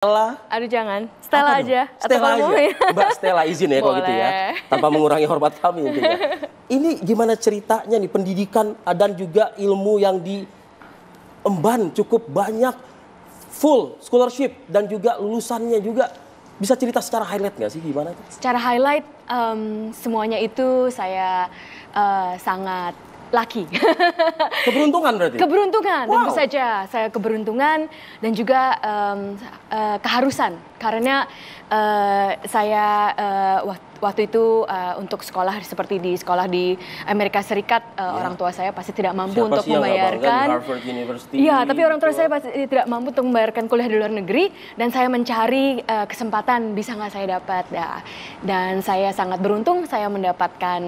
Stella. Aduh jangan, Stella aja. Stella aja. Mbak Stella izin ya kalau gitu ya. Tanpa mengurangi hormat kami intinya. Ini gimana ceritanya nih pendidikan dan juga ilmu yang diemban cukup banyak, full scholarship dan juga lulusannya juga. Bisa cerita secara highlight nggak sih gimana tuh? Secara highlight semuanya itu saya sangat lucky. Keberuntungan berarti? Keberuntungan, wow. Tentu saja. Saya keberuntungan dan juga keharusan. Karena saya waktu itu untuk sekolah seperti di sekolah di Amerika Serikat, orang tua saya pasti tidak mampu untuk membayarkan. Harvard University. Iya, tapi orang tua saya pasti tidak mampu untuk membayarkan kuliah di luar negeri. Dan saya mencari kesempatan, bisa nggak saya dapat. Dan saya sangat beruntung, saya mendapatkan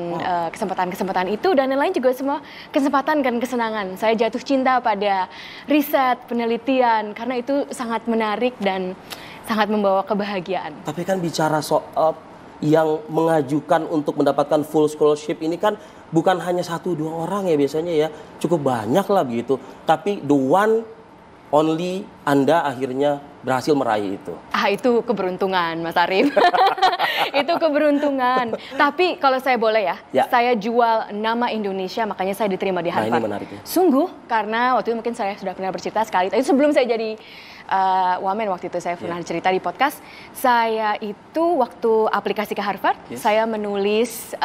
kesempatan-kesempatan itu. Dan yang lain juga semua kesempatan dan kesenangan. Saya jatuh cinta pada riset, penelitian, karena itu sangat menarik dan sangat membawa kebahagiaan. Tapi kan bicara soal yang mengajukan untuk mendapatkan full scholarship ini kan bukan hanya 1-2 orang ya biasanya ya. Cukup banyak lah begitu. Tapi the one only Anda akhirnya berhasil meraih itu. Itu keberuntungan, Mas Arif. Itu keberuntungan. Tapi kalau saya boleh ya, saya jual nama Indonesia, makanya saya diterima di Harvard. Nah, ini menarik ya. Sungguh, karena waktu itu mungkin saya sudah pernah bercerita sekali. Tapi sebelum saya jadi wamen waktu itu saya pernah cerita di podcast. Saya itu waktu aplikasi ke Harvard, saya menulis,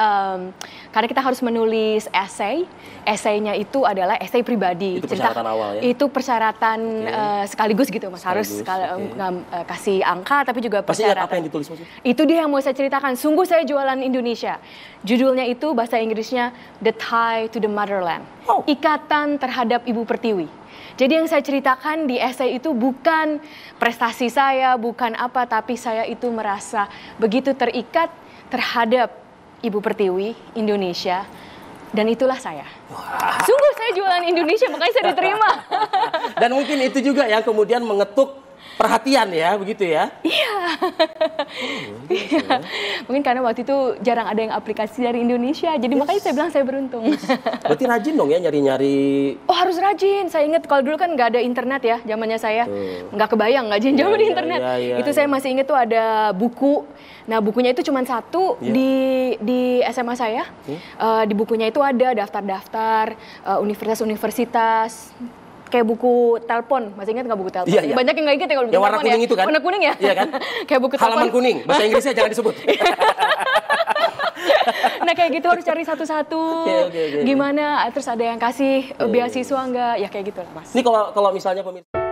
karena kita harus menulis essay. Essaynya itu adalah essay pribadi. Itu persyaratan awal ya? Itu persyaratan sekaligus gitu, Mas. Harus kasih angka, tapi juga persyaratan. Pasti apa yang ditulis maksudnya? Itu dia yang mau saya ceritakan. Sungguh saya jualan Indonesia. Judulnya itu bahasa Inggrisnya The Tie to the Motherland. Ikatan terhadap Ibu Pertiwi. Jadi yang saya ceritakan di essay itu bukan prestasi saya, bukan apa, tapi saya itu merasa begitu terikat terhadap Ibu Pertiwi, Indonesia, dan itulah saya. Sungguh saya jualan Indonesia, makanya saya diterima. Dan mungkin itu juga yang kemudian mengetuk perhatian ya, begitu ya? Iya. Mungkin karena waktu itu jarang ada yang aplikasi dari Indonesia, jadi makanya saya bilang saya beruntung. Berarti rajin dong ya nyari-nyari. Oh harus rajin, saya ingat kalau dulu kan nggak ada internet ya, zamannya saya. Nggak kebayang, nggak zaman internet. Itu saya masih ingat tuh ada buku. Nah bukunya itu cuma satu di SMA saya. Di bukunya itu ada daftar-daftar universitas-universitas. Kayak buku telepon, masih ingat nggak buku telepon? Iya. Banyak yang nggak ingat ya kalau buku yang warna telepon kuning ya. Itu kan? Warna kuning ya? Iya kan? Kayak buku telepon. Halaman kuning, bahasa Inggrisnya jangan disebut. Nah kayak gitu harus cari satu-satu. Gimana, terus ada yang kasih beasiswa nggak? Ya kayak gitu lah Mas. Ini kalau misalnya pemirsa